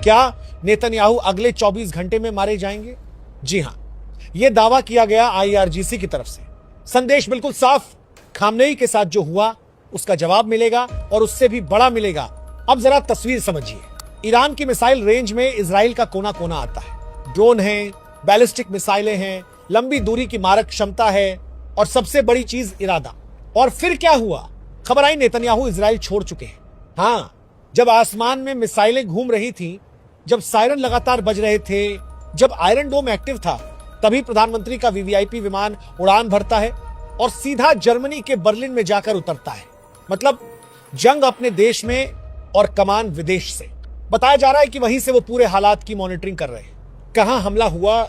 क्या नेतन्याहू अगले 24 घंटे में मारे जाएंगे? जी हां, यह दावा किया गया IRGC की तरफ से। संदेश बिल्कुल साफ, खामनेई के साथ जो हुआ उसका जवाब मिलेगा और उससे भी बड़ा मिलेगा। अब जरा तस्वीर समझिए। ईरान की मिसाइल रेंज में इजराइल का कोना कोना आता है। ड्रोन है, बैलिस्टिक मिसाइलें हैं, लंबी दूरी की मारक क्षमता है और सबसे बड़ी चीज इरादा। और फिर क्या हुआ? खबर आई नेतन्याहू इजराइल छोड़ चुके हैं। हां, जब आसमान में मिसाइलें घूम रही थी, जब सायरन लगातार बज रहे थे, जब आयरन डोम एक्टिव था, तभी प्रधानमंत्री का VVIP विमान उड़ान भरता है और सीधा जर्मनी के बर्लिन में जाकर उतरता है। मतलब जंग अपने देश में और कमान विदेश से। बताया जा रहा है कि वहीं से वो पूरे हालात की मॉनिटरिंग कर रहे हैं। कहां हमला हुआ,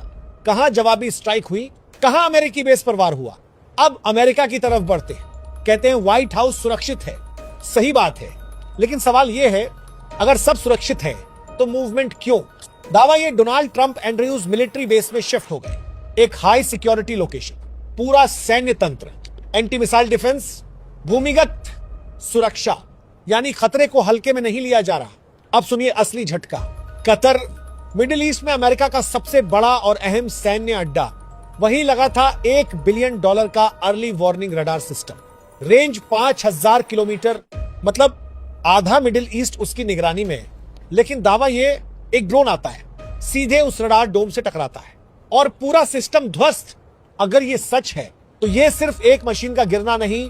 कहां जवाबी स्ट्राइक हुई, कहां अमेरिकी बेस पर वार हुआ। अब अमेरिका की तरफ बढ़ते हैं। कहते हैं व्हाइट हाउस सुरक्षित है। सही बात है, लेकिन सवाल यह है, अगर सब सुरक्षित है तो मूवमेंट क्यों? दावा ये Donald Trump Andrews military base में शिफ्ट हो गए। एक हाई सिक्योरिटी लोकेशन, पूरा सैन्य तंत्र, एंटी मिसाइल डिफेंस, भूमिगत सुरक्षा, यानी खतरे को हल्के में नहीं लिया जा रहा। अब सुनिए असली झटका। कतर, मिडिल ईस्ट में अमेरिका का सबसे बड़ा और अहम सैन्य अड्डा, वहीं लगा था $1 बिलियन का early warning radar system. Range 5000 kilometre, मतलब आधा मिडिल ईस्ट उसकी निगरानी में है। लेकिन दावा ये, एक ड्रोन आता है, सीधे उस रडार डोम से टकराता है और पूरा सिस्टम ध्वस्त। अगर ये सच है तो ये सिर्फ एक मशीन का गिरना नहीं,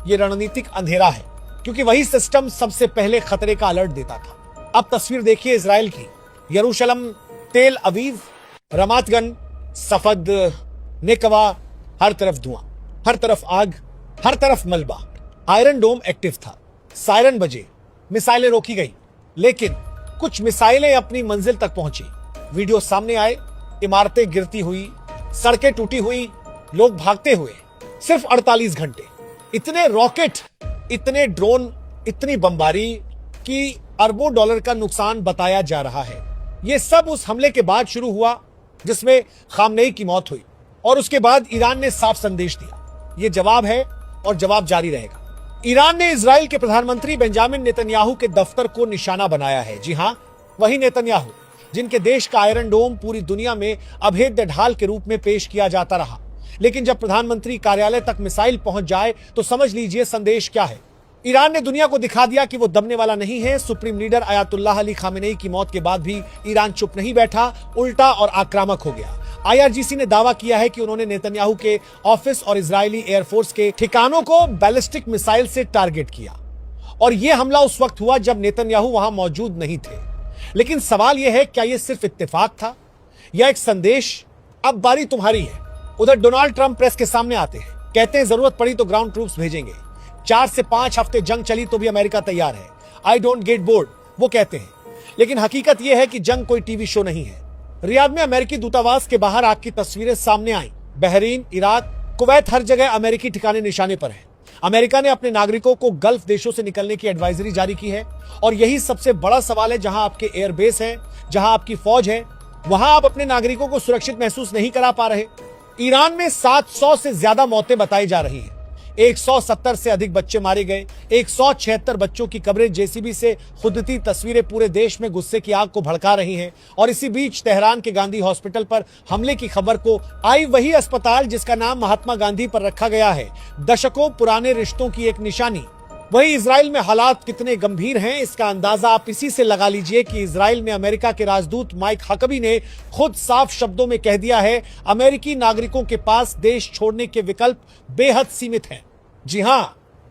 ये रणनीतिक अंधेरा है, क्योंकि वही सिस्टम सबसे पहले खतरे का अलर्ट देता था। अब तस्वीर देखिए इजराइल की। यरूशलम, तेल अवीव, रमात गन, सफद, नेकवा, हर तरफ धुआं, हर तरफ आग, हर तरफ मलबा। आयरन डोम एक्टिव था, सायरन बजे, मिसाइलें रोकी गई, लेकिन कुछ मिसाइलें अपनी मंजिल तक पहुंची। वीडियो सामने आए, इमारतें गिरती हुई, सड़कें टूटी हुई, लोग भागते हुए। सिर्फ 48 घंटे, इतने रॉकेट, इतने ड्रोन, इतनी बमबारी कि अरबों डॉलर का नुकसान बताया जा रहा है। यह सब उस हमले के बाद शुरू हुआ जिसमें खामनेई की मौत हुई, और उसके बाद ईरान ने साफ संदेश दिया, यह जवाब है और जवाब जारी रहेगा। ईरान ने इजराइल के प्रधानमंत्री बेंजामिन नेतन्याहू के दफ्तर को निशाना बनाया है। जी हां, वही नेतन्याहू जिनके देश का आयरन डोम पूरी दुनिया में अभेद्य ढाल के रूप में पेश किया जाता रहा। लेकिन जब प्रधानमंत्री कार्यालय तक मिसाइल पहुंच जाए तो समझ लीजिए संदेश क्या है। ईरान ने दुनिया को दिखा दिया कि वो दबने वाला नहीं है। Supreme leader Ayatollah Ali Khamenei की मौत के बाद भी ईरान चुप नहीं बैठा, उल्टा और आक्रामक हो गया। IRGC ने दावा किया है कि उन्होंने नेतन्याहू के ऑफिस और इजरायली एयरफोर्स के ठिकानों को बैलिस्टिक मिसाइल से टारगेट किया, और यह हमला उस वक्त हुआ जब नेतन्याहू वहां मौजूद नहीं थे। लेकिन सवाल यह है, क्या यह सिर्फ इत्तेफाक था या एक संदेश? अब बारी तुम्हारी है। उधर डोनाल्ड ट्रंप प्रेस के सामने आते हैं, कहते हैं जरूरत पड़ी तो ग्राउंड ट्रूप्स भेजेंगे। 4 से 5 हफ्ते जंग चली तो भी अमेरिका तैयार है। आई डोंट गेट बोर्ड, वो कहते हैं। लेकिन हकीकत यह है कि जंग कोई टीवी शो नहीं है। रियाद में अमेरिकी दूतावास के बाहर आग की तस्वीरें सामने आई। बहरीन, इराक, कुवैत, हर जगह अमेरिकी ठिकाने निशाने पर हैं। अमेरिका ने अपने नागरिकों को गल्फ देशों से निकलने की एडवाइजरी जारी की है, और यही सबसे बड़ा सवाल है। जहां आपके एयरबेस है, जहां आपकी फौज है, वहां आप अपने नागरिकों को सुरक्षित महसूस नहीं करा पा रहे। ईरान में 700 से ज्यादा मौतें बताई जा रही हैं। 170 से अधिक बच्चे मारे गए। 176 बच्चों की कब्रें जेसीबी से खुदती तस्वीरें पूरे देश में गुस्से की आग को भड़का रही हैं। और इसी बीच तेहरान के गांधी हॉस्पिटल पर हमले की खबर को आई, वही अस्पताल जिसका नाम महात्मा गांधी पर रखा गया है, दशकों पुराने रिश्तों की एक निशानी। वही इजराइल में हालात कितने गंभीर हैं, इसका अंदाजा आप इसी से लगा लीजिए कि इजराइल में अमेरिका के राजदूत माइक हकबी ने खुद साफ शब्दों में कह दिया है, अमेरिकी नागरिकों के पास देश छोड़ने के विकल्प बेहद सीमित हैं। जी हां,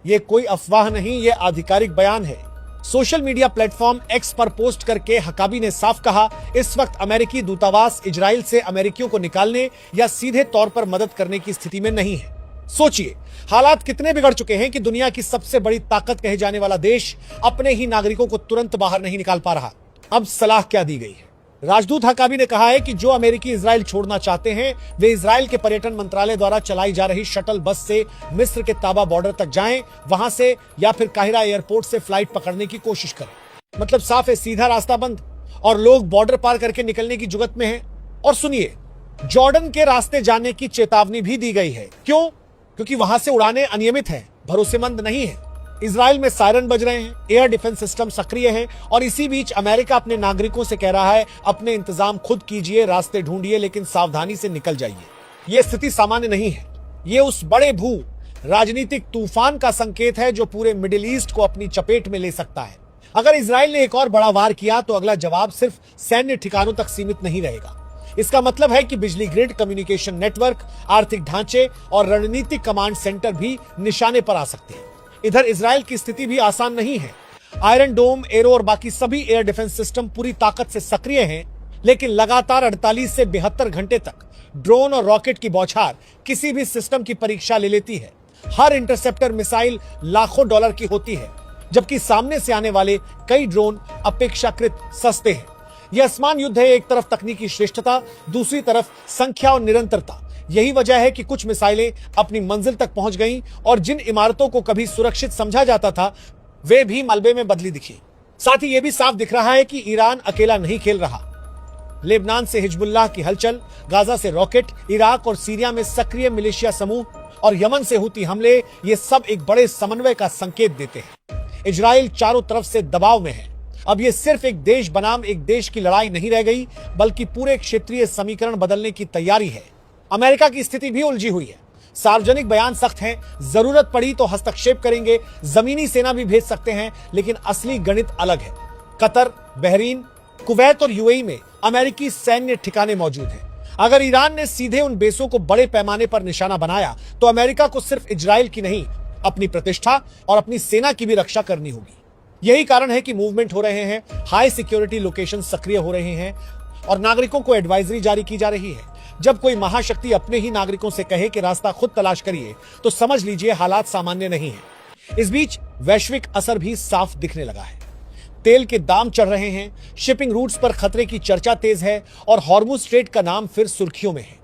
ये कोई अफवाह नहीं, ये आधिकारिक बयान है। सोशल मीडिया प्लेटफॉर्म एक्स पर पोस्ट करके हकाबी ने साफ कहा, इस वक्त अमेरिकी दूतावास इजराइल से अमेरिकियों को निकालने या सीधे तौर पर मदद करने की स्थिति में नहीं है। सोचिए, हालात कितने बिगड़ चुके हैं कि दुनिया की सबसे बड़ी ताकत कहे जाने वाला देश अपने ही नागरिकों को तुरंत बाहर नहीं निकाल पा रहा। अब सलाह क्या दी गई है? राजदूत हकाबी ने कहा है कि जो अमेरिकी इजराइल छोड़ना चाहते हैं वे इजराइल के पर्यटन मंत्रालय द्वारा चलाई जा रही शटल बस से मिस्र के ताबा बॉर्डर तक जाएं, वहां से या फिर काहिरा एयरपोर्ट से फ्लाइट पकड़ने की कोशिश करें। मतलब साफ है, सीधा रास्ता बंद और लोग बॉर्डर पार करके निकलने की जुगत में हैं। और सुनिए, जॉर्डन के रास्ते जाने की चेतावनी भी दी गई है। क्यों? क्योंकि वहां से उड़ानें अनियमित हैं, भरोसेमंद नहीं है। इजराइल में सायरन बज रहे हैं, एयर डिफेंस सिस्टम सक्रिय है और इसी बीच अमेरिका अपने नागरिकों से कह रहा है अपने इंतजाम खुद कीजिए, रास्ते ढूंढिए, लेकिन सावधानी से निकल जाइए। यह स्थिति सामान्य नहीं है। यह उस बड़े भू राजनीतिक तूफान का संकेत है जो पूरे मिडिल ईस्ट को अपनी चपेट में ले सकता है। अगर इजराइल ने एक और बड़ा वार किया तो अगला जवाब सिर्फ सैन्य ठिकानों तक सीमित नहीं रहेगा। इसका मतलब है कि बिजली ग्रिड, कम्युनिकेशन नेटवर्क, आर्थिक ढांचे और रणनीतिक कमांड सेंटर भी निशाने पर आ सकते हैं। इधर इजराइल की स्थिति भी आसान नहीं है। आयरन डोम, एरो और बाकी सभी एयर डिफेंस सिस्टम पूरी ताकत से सक्रिय हैं, लेकिन लगातार 48 से 72 घंटे तक ड्रोन और रॉकेट की बौछार किसी भी सिस्टम की परीक्षा ले लेती है। हर इंटरसेप्टर मिसाइल लाखों डॉलर की होती है, जबकि सामने से आने वाले कई ड्रोन अपेक्षाकृत सस्ते हैं। यह आसमान युद्ध है, एक तरफ तकनीकी श्रेष्ठता, दूसरी तरफ संख्या और निरंतरता। यही वजह है कि कुछ मिसाइलें अपनी मंजिल तक पहुंच गईं और जिन इमारतों को कभी सुरक्षित समझा जाता था वे भी मलबे में बदली दिखी। साथ ही यह भी साफ दिख रहा है कि ईरान अकेला नहीं खेल रहा। लेबनान से हिजबुल्लाह की हलचल, गाजा से रॉकेट, इराक और सीरिया में सक्रिय मिलिशिया समूह और यमन से हुती हमले, ये सब एक बड़े समन्वय का संकेत देते हैं। इजराइल चारों तरफ से दबाव में है। अब ये सिर्फ एक देश बनाम एक देश की लड़ाई नहीं रह गई, बल्कि पूरे क्षेत्रीय समीकरण बदलने की तैयारी है। अमेरिका की स्थिति भी उलझी हुई है। सार्वजनिक बयान सख्त हैं, जरूरत पड़ी तो हस्तक्षेप करेंगे, जमीनी सेना भी भेज सकते हैं, लेकिन असली गणित अलग है। कतर, बहरीन, कुवैत और यूएई में अमेरिकी सैन्य ठिकाने मौजूद हैं। अगर ईरान ने सीधे उन बेसों को बड़े पैमाने पर निशाना बनाया तो अमेरिका को सिर्फ इजराइल की नहीं, अपनी प्रतिष्ठा और अपनी सेना की भी रक्षा करनी होगी। यही कारण है कि मूवमेंट हो रहे हैं, हाई सिक्योरिटी लोकेशन सक्रिय हो रहे हैं और नागरिकों को एडवाइजरी जारी की जा रही है। जब कोई महाशक्ति अपने ही नागरिकों से कहे कि रास्ता खुद तलाश करिए, तो समझ लीजिए हालात सामान्य नहीं है। इस बीच वैश्विक असर भी साफ दिखने लगा है। तेल के दाम चढ़ रहे हैं, शिपिंग रूट्स पर खतरे की चर्चा तेज है और हॉर्मुज स्ट्रेट का नाम फिर सुर्खियों में है।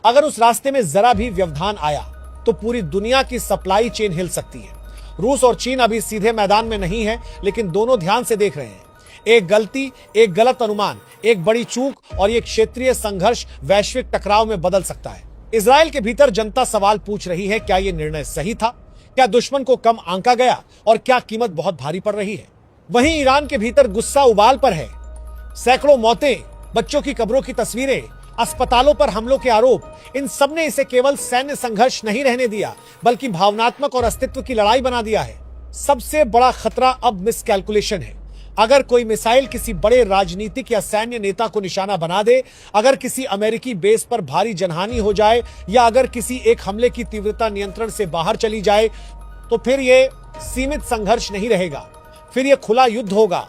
अगर उस रास्ते में जरा भी व्यवधान आया तो पूरी दुनिया की सप्लाई चेन हिल सकती है। रूस और चीन अभी सीधे मैदान में नहीं है, लेकिन दोनों ध्यान से देख रहे हैं। एक गलती, एक गलत अनुमान, एक बड़ी चूक और एक क्षेत्रीय संघर्ष वैश्विक टकराव में बदल सकता है। इजराइल के भीतर जनता सवाल पूछ रही है, क्या यह निर्णय सही था? क्या दुश्मन को कम आंका गया और क्या कीमत बहुत भारी पड़ रही है? वहीं ईरान के भीतर गुस्सा उबाल पर है। सैकड़ों मौतें, बच्चों की कब्रों की तस्वीरें, अस्पतालों पर हमलों के आरोप, इन सब ने इसे केवल सैन्य संघर्ष नहीं रहने दिया, बल्कि भावनात्मक और अस्तित्व की लड़ाई बना दिया है। सबसे बड़ा खतरा अब मिसकैलकुलेशन है। अगर कोई मिसाइल किसी बड़े राजनीतिक या सैन्य नेता को निशाना बना दे, अगर किसी अमेरिकी बेस पर भारी जनहानि हो जाए या अगर किसी एक हमले की तीव्रता नियंत्रण से बाहर चली जाए, तो फिर यह सीमित संघर्ष नहीं रहेगा, फिर यह खुला युद्ध होगा।